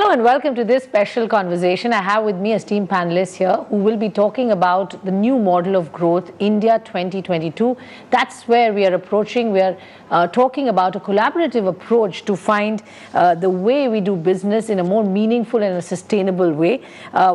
Hello and welcome to this special conversation. I have with me esteemed panelists here who will be talking about the new model of growth, India 2022. That's where we are approaching. We are talking about a collaborative approach to find the way we do business in a more meaningful and a sustainable way.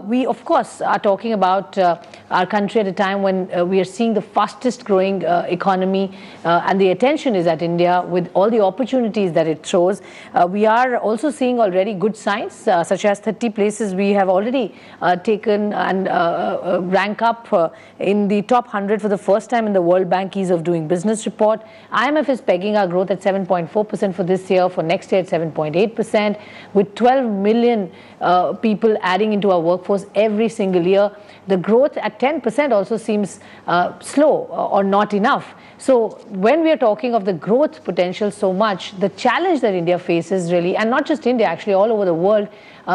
We, of course, are talking about our country at a time when we are seeing the fastest growing economy and the attention is at India with all the opportunities that it throws. We are also seeing already good signs, such as 30 places we have already taken and rank up in the top 100 for the first time in the World Bank Ease of Doing Business report. IMF is pegging our growth at 7.4% for this year, for next year at 7.8%, with 12 million people adding into our workforce every single year. The growth at 10% also seems slow or not enough. So when we are talking of the growth potential so much, the challenge that India faces really, and not just India, actually all over the world,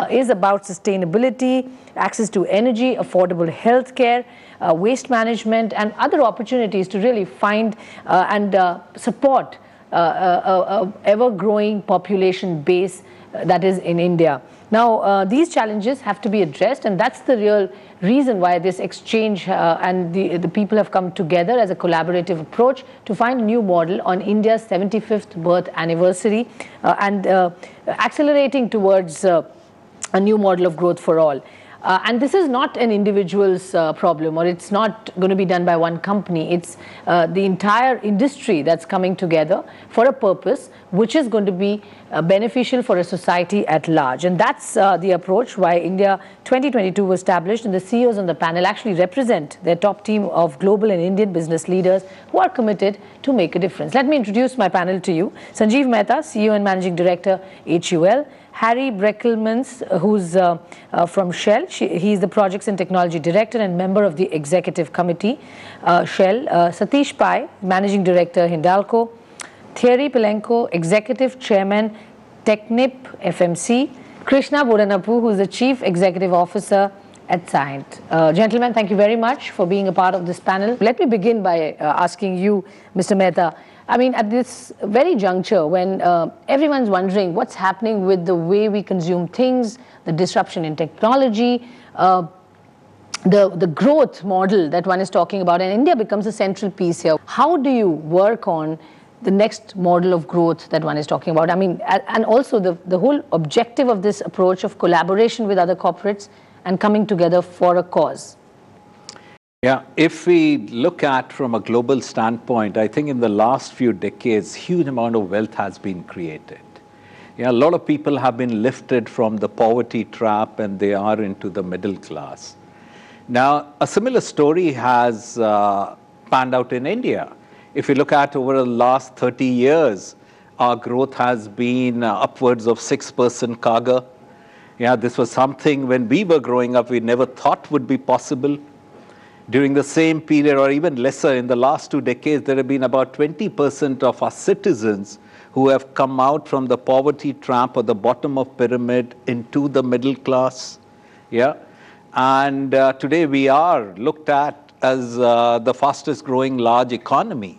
is about sustainability, access to energy, affordable health care, waste management, and other opportunities to really find and support a ever-growing population base that is in India. Now, these challenges have to be addressed, and that's the real reason why this exchange and the people have come together as a collaborative approach to find a new model on India's 75th birth anniversary and accelerating towards a new model of growth for all. And this is not an individual's problem, or it's not going to be done by one company. It's the entire industry that's coming together for a purpose which is going to be beneficial for a society at large. And that's the approach why India 2022 was established, and the CEOs on the panel actually represent their top team of global and Indian business leaders who are committed to make a difference. Let me introduce my panel to you. Sanjiv Mehta, CEO and Managing Director, HUL. Harry Brekelmans, who's from Shell. He's the Projects and Technology Director and member of the Executive Committee, Shell. Satish Pai, Managing Director, Hindalco. Thierry, Pilenko, Executive Chairman, TechnipFMC. Krishna, Bodanapu, who's the Chief Executive Officer at Cyient. Gentlemen, thank you very much for being a part of this panel. Let me begin by asking you, Mr. Mehta, I mean, at this very juncture when everyone's wondering what's happening with the way we consume things, the disruption in technology, the growth model that one is talking about, and India becomes a central piece here. How do you work on the next model of growth that one is talking about? I mean, and also the whole objective of this approach of collaboration with other corporates and coming together for a cause. Yeah, if we look at from a global standpoint, I think in the last few decades, huge amount of wealth has been created. Yeah, a lot of people have been lifted from the poverty trap and they are into the middle class. Now, a similar story has panned out in India. If you look at over the last 30 years, our growth has been upwards of 6% CAGR. Yeah, this was something when we were growing up, we never thought would be possible. During the same period, or even lesser, in the last 2 decades, there have been about 20% of our citizens who have come out from the poverty trap or the bottom of pyramid into the middle class. Yeah, and today we are looked at as the fastest growing large economy.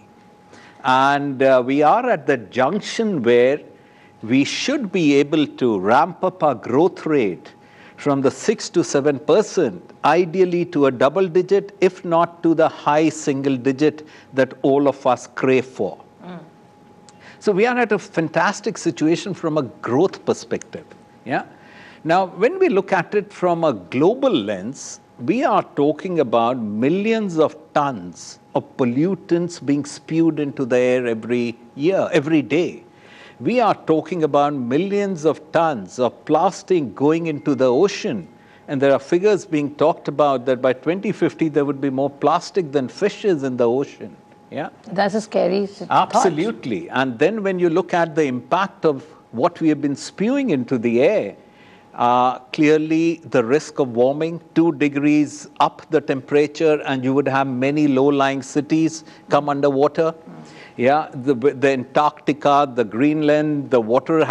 And we are at the junction where we should be able to ramp up our growth rate from the 6 to 7%, ideally to a double digit, if not to the high single digit that all of us crave for. So we are at a fantastic situation from a growth perspective. Yeah. Now, when we look at it from a global lens, we are talking about millions of tons of pollutants being spewed into the air every year, every day. We are talking about millions of tons of plastic going into the ocean. And there are figures being talked about that by 2050, there would be more plastic than fishes in the ocean. Yeah, that's a scary Absolutely. thought. And then when you look at the impact of what we have been spewing into the air, clearly the risk of warming, 2 degrees up the temperature, and you would have many low-lying cities come underwater. Yeah, the Antarctica, the Greenland, the water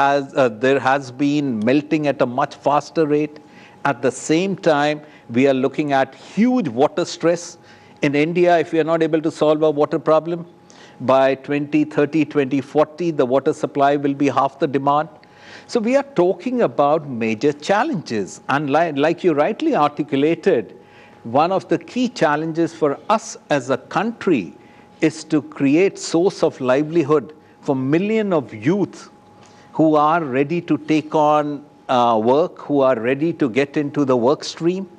there has been melting at a much faster rate. At the same time, we are looking at huge water stress. In India, if we are not able to solve our water problem, by 2030, 2040, the water supply will be half the demand. So we are talking about major challenges. And like you rightly articulated, one of the key challenges for us as a country is to create source of livelihood for millions of youth who are ready to take on work, who are ready to get into the work stream.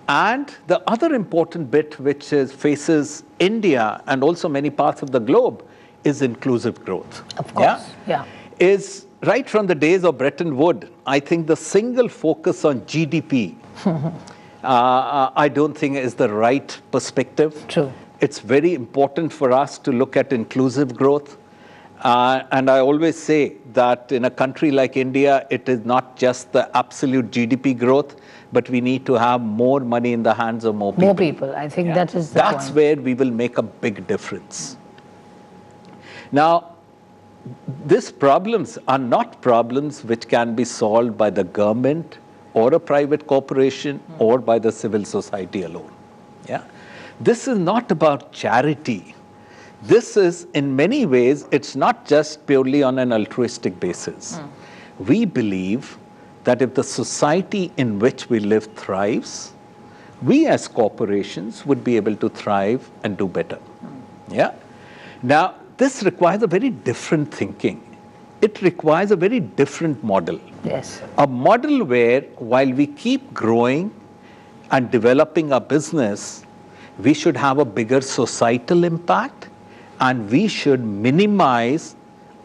And the other important bit which faces India and also many parts of the globe is inclusive growth. Of course, yeah. Is right from the days of Bretton Woods, I think the single focus on GDP, I don't think is the right perspective. True. It's very important for us to look at inclusive growth. And I always say that in a country like India, it is not just the absolute GDP growth, but we need to have more money in the hands of more people. More people, I think that is the That's point. where we will make a big difference. Now, these problems are not problems which can be solved by the government or a private corporation or by the civil society alone. Yeah, this is not about charity. This is, in many ways, it's not just purely on an altruistic basis. We believe that if the society in which we live thrives, we as corporations would be able to thrive and do better. Yeah. Now, this requires a very different thinking. It requires a very different model. Yes. A model where, while we keep growing and developing our business, we should have a bigger societal impact and we should minimize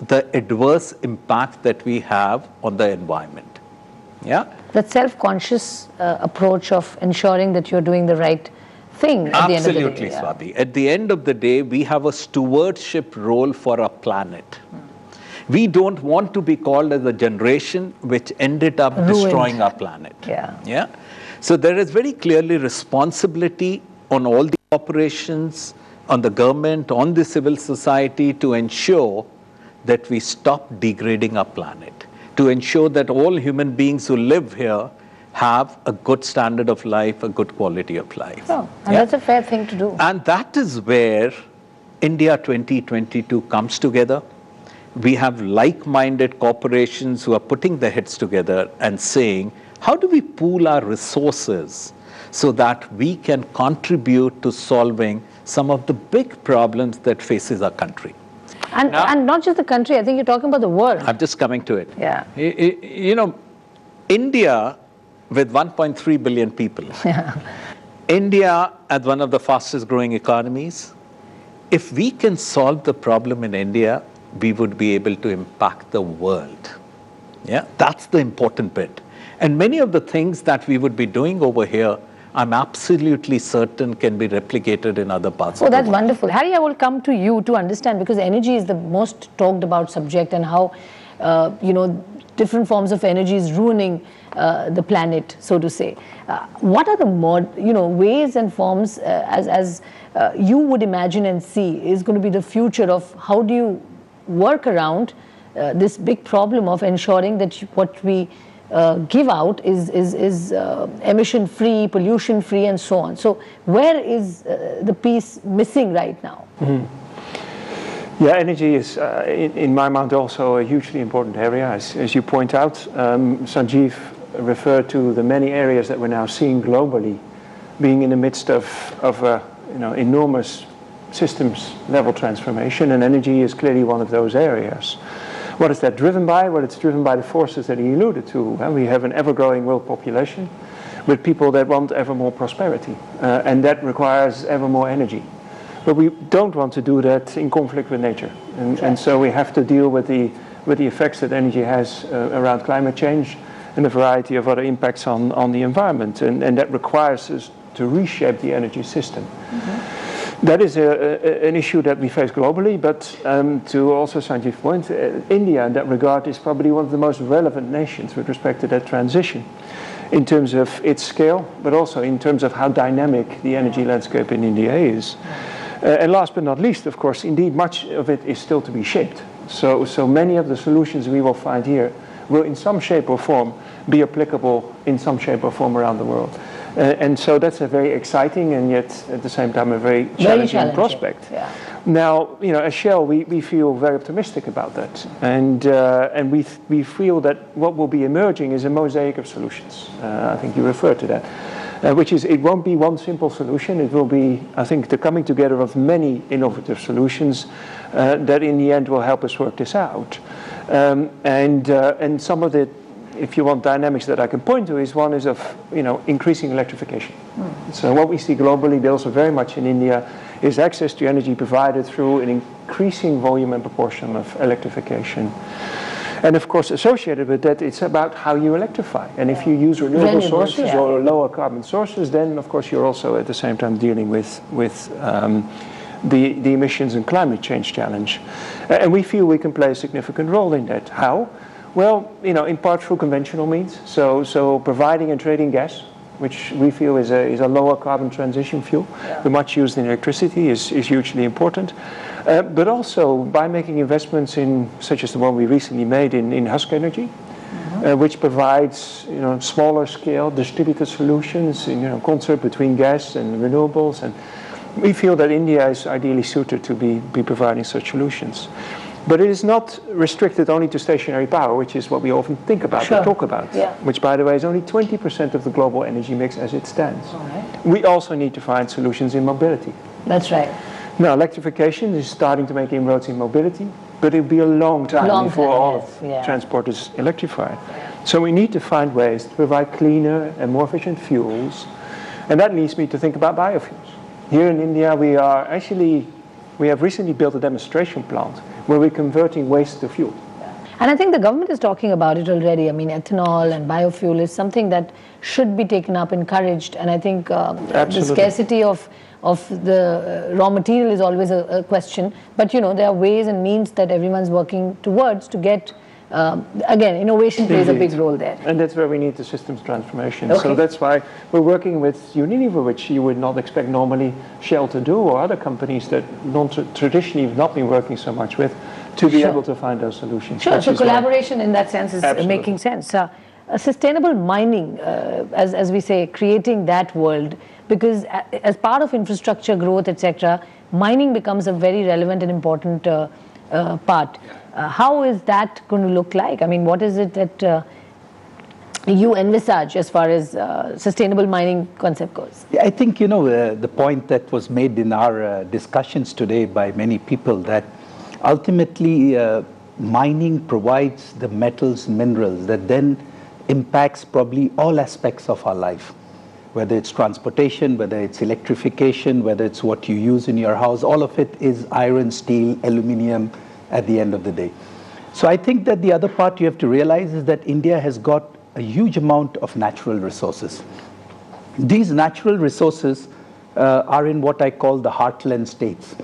the adverse impact that we have on the environment. Yeah? That self-conscious approach of ensuring that you're doing the right thing at the end of the day. Absolutely, Swati. At the end of the day, we have a stewardship role for our planet. We don't want to be called as a generation which ended up destroying our planet. Yeah. So there is very clearly responsibility on all the corporations, on the government, on the civil society to ensure that we stop degrading our planet, to ensure that all human beings who live here have a good standard of life, a good quality of life. Oh, and that's a fair thing to do. And that is where India 2022 comes together. We have like-minded corporations who are putting their heads together and saying, how do we pool our resources so that we can contribute to solving some of the big problems that faces our country? And not just the country, I think you're talking about the world. I'm just coming to it. Yeah. You know, India with 1.3 billion people, India as one of the fastest growing economies, if we can solve the problem in India, we would be able to impact the world. Yeah, that's the important bit. And many of the things that we would be doing over here, I'm absolutely certain can be replicated in other parts of the world. Oh, that's wonderful. Harry, I will come to you to understand, because energy is the most talked about subject, and how, different forms of energy is ruining the planet, so to say. What are the ways and forms, as you would imagine and see, is going to be the future of how do you work around this big problem of ensuring that what we give out is emission-free, pollution-free, and so on. So where is the piece missing right now? Yeah, energy is, in my mind, also a hugely important area. As you point out, Sanjiv referred to the many areas that we're now seeing globally being in the midst of enormous systems level transformation, and energy is clearly one of those areas. What is that driven by? Well, it's driven by the forces that he alluded to. We have an ever-growing world population with people that want ever more prosperity, and that requires ever more energy. But we don't want to do that in conflict with nature, and so we have to deal with the effects that energy has around climate change and a variety of other impacts on the environment, and that requires us to reshape the energy system. That is an issue that we face globally, but to also Sanjiv's point, India in that regard is probably one of the most relevant nations with respect to that transition, in terms of its scale, but also in terms of how dynamic the energy landscape in India is. And last but not least, of course, indeed, much of it is still to be shaped. So many of the solutions we will find here will in some shape or form be applicable in some shape or form around the world. And so that's a very exciting and yet at the same time a very challenging prospect. Yeah. Now, as Shell, we feel very optimistic about that. And we feel that what will be emerging is a mosaic of solutions. I think you referred to that. Which is, it won't be one simple solution. It will be, I think, the coming together of many innovative solutions that in the end will help us work this out. And some of the, if you want, dynamics that I can point to is one is of, increasing electrification. So what we see globally, but also very much in India, is access to energy provided through an increasing volume and proportion of electrification. And of course, associated with that, it's about how you electrify. And if you use renewable sources or lower carbon sources, then of course you're also at the same time dealing with the emissions and climate change challenge. And we feel we can play a significant role in that. How? Well, in part through conventional means. So providing and trading gas, which we feel is a lower carbon transition fuel, the much used in electricity is hugely important. But also by making investments in, such as the one we recently made in Husk Energy, which provides smaller scale distributed solutions in concert between gas and renewables. And we feel that India is ideally suited to be providing such solutions. But it is not restricted only to stationary power, which is what we often think about or talk about, which, by the way, is only 20% of the global energy mix as it stands. We also need to find solutions in mobility. That's right. Now, electrification is starting to make inroads in mobility, but it'll be a long time before all of transport is electrified. So we need to find ways to provide cleaner and more efficient fuels, and that leads me to think about biofuels. Here in India, we have recently built a demonstration plant where we're converting waste to fuel. And I think the government is talking about it already. I mean, ethanol and biofuel is something that should be taken up, encouraged, and I think the scarcity of the raw material is always a question. But there are ways and means that everyone's working towards to get. Again, innovation plays a big role there. And that's where we need the systems transformation. So that's why we're working with Unilever, which you would not expect normally Shell to do, or other companies that traditionally have not been working so much with, to be able to find those solutions. Sure, so collaboration in that sense is making sense. Sustainable mining, as we say, creating that world, because as part of infrastructure growth, etc., mining becomes a very relevant and important part. How is that going to look like? I mean, what is it that you envisage as far as sustainable mining concept goes? I think, the point that was made in our discussions today by many people, that ultimately mining provides the metals, minerals that then impacts probably all aspects of our life, whether it's transportation, whether it's electrification, whether it's what you use in your house. All of it is iron, steel, aluminium at the end of the day. So I think that the other part you have to realize is that India has got a huge amount of natural resources. These natural resources are in what I call the heartland states.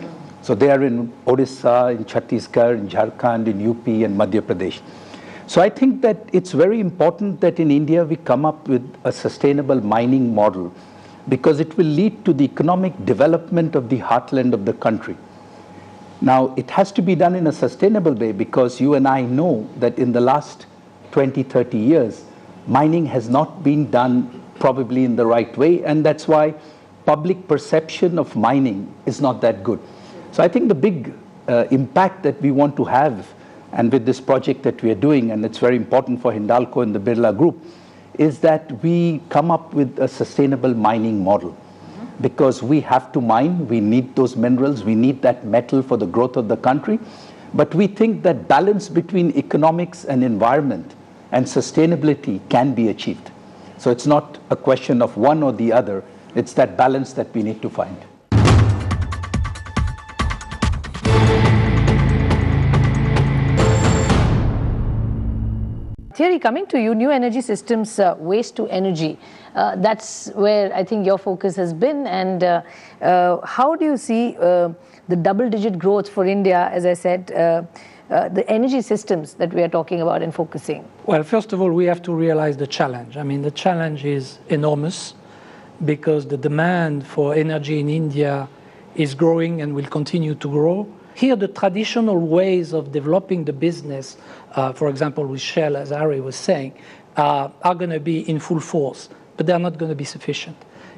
So they are in Odisha, in Chhattisgarh, in Jharkhand, in UP and Madhya Pradesh. So I think that it's very important that in India we come up with a sustainable mining model, because it will lead to the economic development of the heartland of the country. Now, it has to be done in a sustainable way, because you and I know that in the last 20, 30 years, mining has not been done probably in the right way, and that's why public perception of mining is not that good. So I think the big impact that we want to have, and with this project that we are doing, and it's very important for Hindalco and the Birla Group, is that we come up with a sustainable mining model. Because we have to mine, we need those minerals, we need that metal for the growth of the country. But we think that balance between economics and environment and sustainability can be achieved. So it's not a question of one or the other, it's that balance that we need to find. Thierry, coming to you, new energy systems, waste to energy. That's where I think your focus has been. And how do you see the double-digit growth for India, as I said, the energy systems that we are talking about and focusing? Well, first of all, we have to realize the challenge. I mean, the challenge is enormous, because the demand for energy in India is growing and will continue to grow. Here, the traditional ways of developing the business, for example, with Shell, as Harry was saying, are going to be in full force. but they're not going to be sufficient.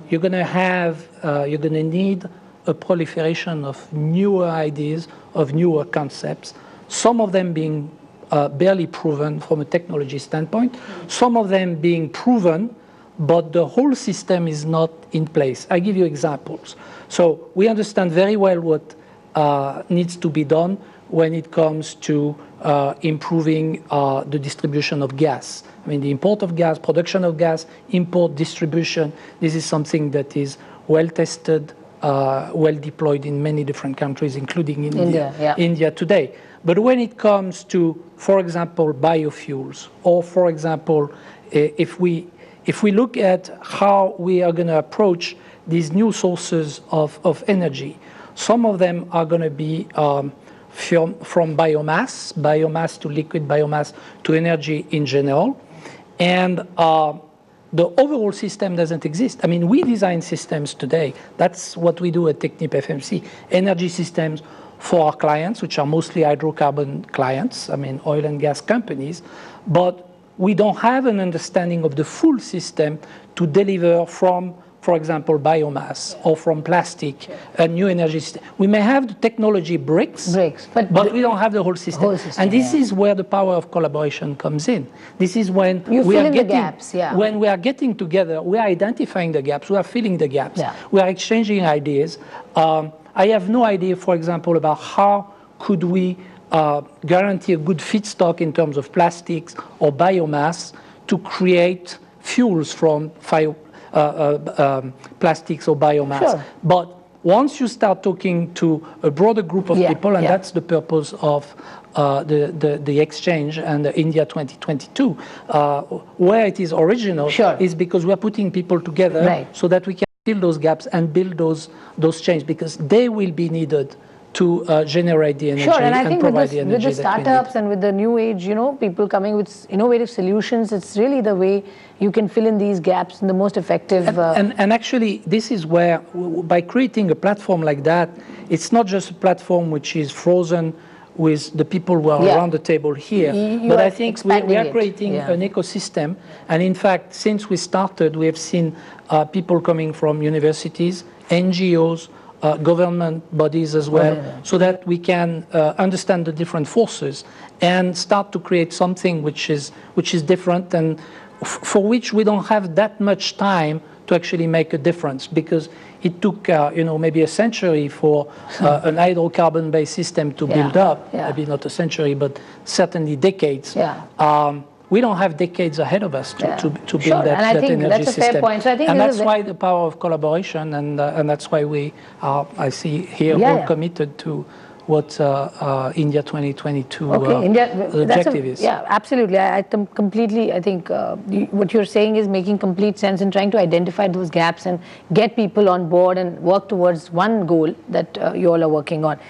You're going to need a proliferation of newer ideas, of newer concepts, some of them being barely proven from a technology standpoint, some of them being proven, but the whole system is not in place. I give you examples. So we understand very well what needs to be done when it comes to improving the distribution of gas. I mean, the import of gas, production of gas, import, distribution, this is something that is well tested, well deployed in many different countries, including India today. But when it comes to, for example, biofuels, or for example, if we look at how we are going to approach these new sources of energy, some of them are going to be from biomass to liquid biomass to energy in general. And the overall system doesn't exist. I mean, we design systems today. That's what we do at TechnipFMC. Energy systems for our clients, which are mostly hydrocarbon clients, I mean, oil and gas companies. But we don't have an understanding of the full system to deliver from, for example, biomass or from plastic, a new energy system. We may have the technology bricks, but we don't have the whole system. And this is where the power of collaboration comes in. This is when we are getting, gaps, when we are getting together, we are identifying the gaps, we are filling the gaps, we are exchanging ideas. I have no idea, for example, about how could we guarantee a good feedstock in terms of plastics or biomass to create fuels from plastics or biomass. But once you start talking to a broader group of people, and that's the purpose of the exchange and the India 2022, where it is original, is because we're putting people together so that we can fill those gaps and build those changes, because they will be needed to generate the energy and I think provide the energy. With the startups and with the new age, people coming with innovative solutions, it's really the way you can fill in these gaps in the most effective. And actually, this is where, by creating a platform like that, it's not just a platform which is frozen with the people who are around the table here, but I think we are creating an ecosystem. And in fact, since we started, we have seen people coming from universities, NGOs, government bodies as well, so that we can understand the different forces and start to create something which is different, and for which we don't have that much time to actually make a difference, because it took maybe a century for an hydrocarbon-based system to build up. Maybe not a century, but certainly decades. We don't have decades ahead of us to build that energy system. Fair point. So I think that's why the power of collaboration, and that's why we are, I see here, all committed to what India 2022 objective is. Yeah, absolutely. I completely, I think what you're saying is making complete sense in trying to identify those gaps and get people on board and work towards one goal that you all are working on.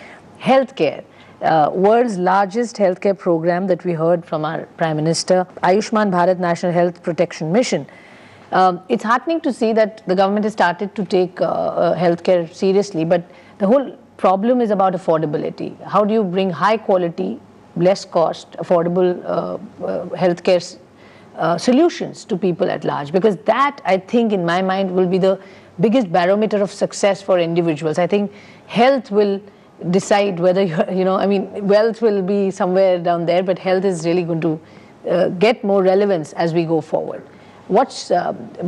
Healthcare. World's largest healthcare program that we heard from our Prime Minister, Ayushman Bharat National Health Protection Mission. It's heartening to see that the government has started to take healthcare seriously, but the whole problem is about affordability. How do you bring high quality, less cost, affordable healthcare solutions to people at large? Because that, I think, in my mind, will be the biggest barometer of success for individuals. I think health will decide whether wealth will be somewhere down there, but health is really going to get more relevance as we go forward. What's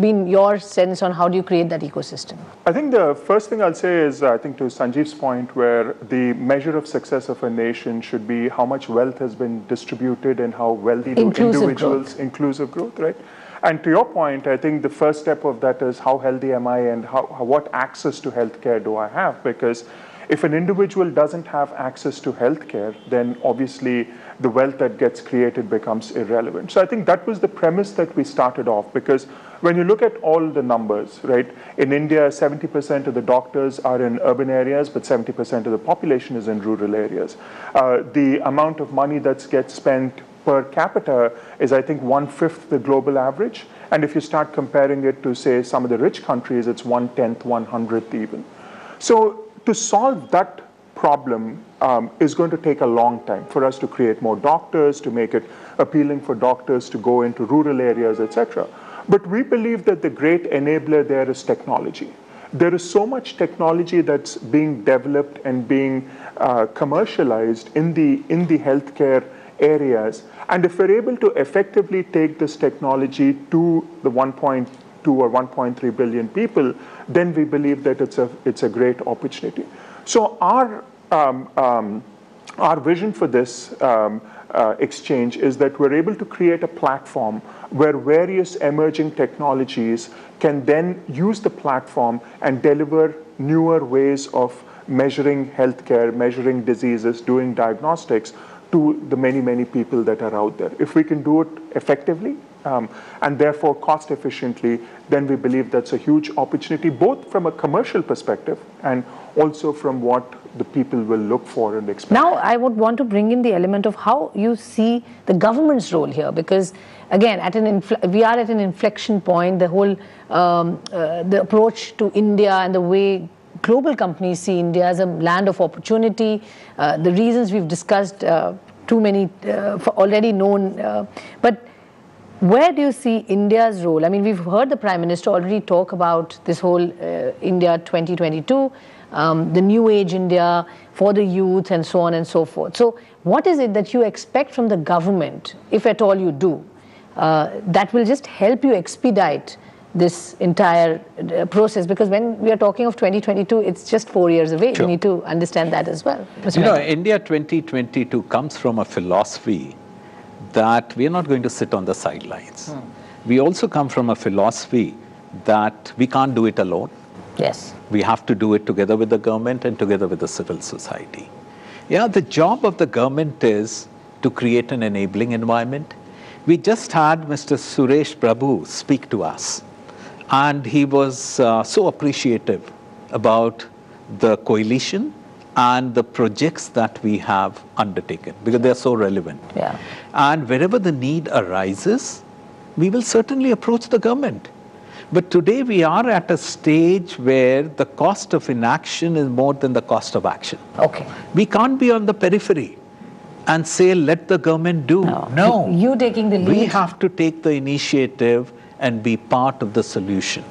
been your sense on how do you create that ecosystem? I think the first thing I'll say is, I think to Sanjiv's point, where the measure of success of a nation should be how much wealth has been distributed and how wealthy do individuals, inclusive growth, right? And to your point, I think the first step of that is how healthy am I, and what access to healthcare do I have? Because if an individual doesn't have access to healthcare, then obviously the wealth that gets created becomes irrelevant. So I think that was the premise that we started off, because when you look at all the numbers, right, in India, 70% of the doctors are in urban areas, but 70% of the population is in rural areas. The amount of money that gets spent per capita is, I think, 1/5 the global average. And if you start comparing it to, say, some of the rich countries, it's 1/10, 1/100th even. So to solve that problem is going to take a long time for us to create more doctors, to make it appealing for doctors to go into rural areas, etc. But we believe that the great enabler there is technology. There is so much technology that's being developed and being commercialized in the healthcare areas. And if we're able to effectively take this technology to the 1.2 or 1.3 billion people, then we believe that it's a great opportunity. So our vision for this exchange is that we're able to create a platform where various emerging technologies can then use the platform and deliver newer ways of measuring healthcare, measuring diseases, doing diagnostics to the many, many people that are out there. If we can do it effectively and therefore cost efficiently, then we believe that's a huge opportunity, both from a commercial perspective and also from what the people will look for and expect. Now, I would want to bring in the element of how you see the government's role here, because again, we are at an inflection point. The whole the approach to India and the way global companies see India as a land of opportunity, the reasons we've discussed, too many already known, but where do you see India's role? I mean, we've heard the Prime Minister already talk about this whole India 2022, the new age India for the youth and so on and so forth. So what is it that you expect from the government, if at all you do, that will just help you expedite this entire process? Because when we are talking of 2022, it's just 4 years away. Sure. You need to understand that as well. You know, India 2022 comes from a philosophy that we are not going to sit on the sidelines. We also come from a philosophy that we can't do it alone. Yes. We have to do it together with the government and together with the civil society. Yeah, the job of the government is to create an enabling environment. We just had Mr. Suresh Prabhu speak to us, and he was so appreciative about the coalition and the projects that we have undertaken, because they are so relevant. Yeah. And wherever the need arises, we will certainly approach the government. But today we are at a stage where the cost of inaction is more than the cost of action. Okay. We can't be on the periphery and say, let the government do. No. You taking the lead. We have to take the initiative and be part of the solution.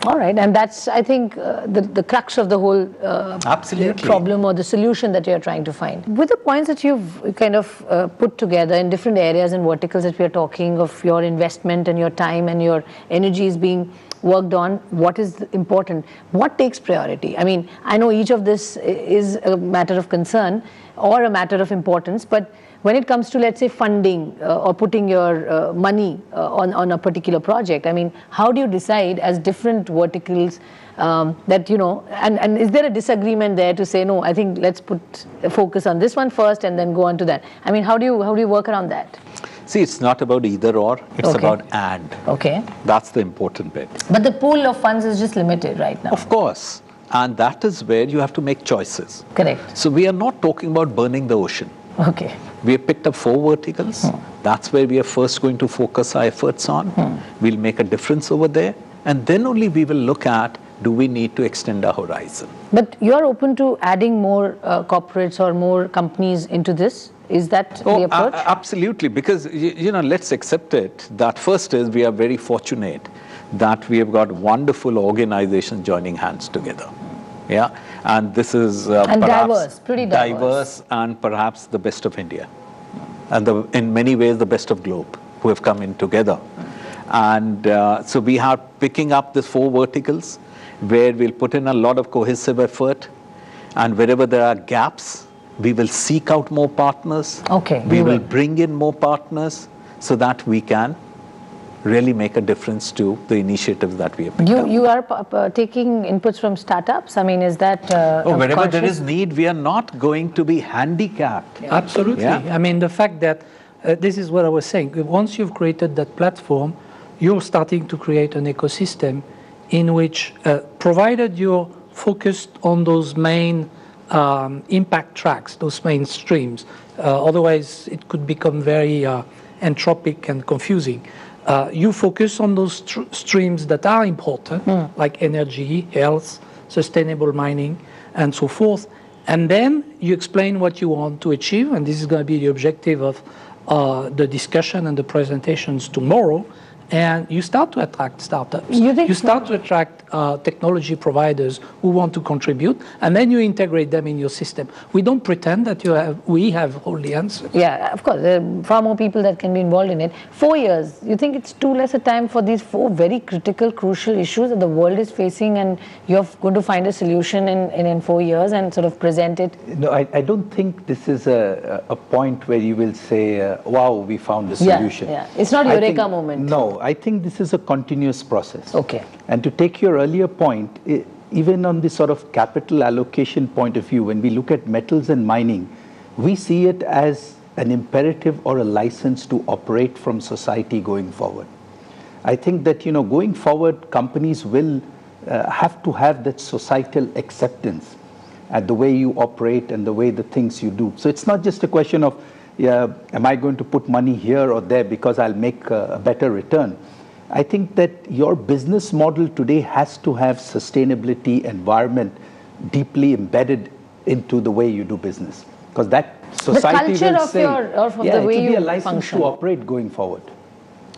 All right, and that's, I think, the crux of the whole Absolutely. problem or the solution that you're trying to find. With the points that you've kind of put together in different areas and verticals that we are talking of, your investment and your time and your energy is being worked on, what is important? What takes priority? I mean, I know each of this is a matter of concern or a matter of importance, but when it comes to, let's say, funding or putting your money on a particular project, I mean, how do you decide as different verticals that, you know, and is there a disagreement there to say, no, I think let's put a focus on this one first and then go on to that? I mean, how do you work around that? See, it's not about either or, it's about and. Okay. That's the important bit. But the pool of funds is just limited right now. Of course. And that is where you have to make choices. Correct. So we are not talking about burning the ocean. Okay. We have picked up 4 verticals. That's where we are first going to focus our efforts on. We'll make a difference over there. And then only we will look at, do we need to extend our horizon? But you are open to adding more corporates or more companies into this? Is that the approach? Absolutely, because, you know, let's accept it. That first is we are very fortunate that we have got wonderful organizations joining hands together. Yeah, and this is and perhaps diverse, pretty diverse, and perhaps the best of India, and in many ways the best of globe, who have come in together. And so we are picking up these 4 verticals where we'll put in a lot of cohesive effort, and wherever there are gaps, we will seek out more partners. Okay, we will bring in more partners so that we can really make a difference to the initiatives that we have picked up. You are taking inputs from startups? I mean, is that wherever there is need, we are not going to be handicapped. Absolutely. Yeah. I mean, the fact that this is what I was saying. Once you've created that platform, you're starting to create an ecosystem in which, provided you're focused on those main impact tracks, those main streams, otherwise it could become very entropic and confusing. You focus on those streams that are important, like energy, health, sustainable mining, and so forth. And then you explain what you want to achieve, and this is going to be the objective of the discussion and the presentations tomorrow. and you start to attract startups. You start to attract technology providers who want to contribute, and then you integrate them in your system. We don't pretend that we have all the answers. Yeah, of course, there are far more people that can be involved in it. 4 years, you think it's too less a time for these 4 very critical, crucial issues that the world is facing, and you're going to find a solution in 4 years and sort of present it? No, I don't think this is a point where you will say, wow, we found a solution. Yeah. It's not eureka moment. No, I think this is a continuous process. Okay. And to take your earlier point, even on the sort of capital allocation point of view, when we look at metals and mining, we see it as an imperative or a license to operate from society going forward. I think that, going forward, companies will have to have that societal acceptance at the way you operate and the way the things you do. So it's not just a question of, am I going to put money here or there because I'll make a better return? I think that your business model today has to have sustainability, environment deeply embedded into the way you do business. Because that society will say, the way it will be a license function to operate going forward.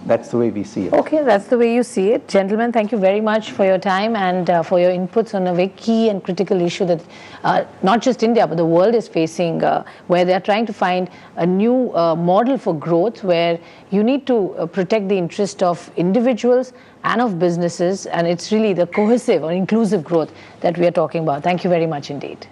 That's the way we see it. Okay, that's the way you see it. Gentlemen, thank you very much for your time and for your inputs on a very key and critical issue that not just India, but the world is facing, where they are trying to find a new model for growth, where you need to protect the interest of individuals and of businesses, and it's really the cohesive or inclusive growth that we are talking about. Thank you very much indeed.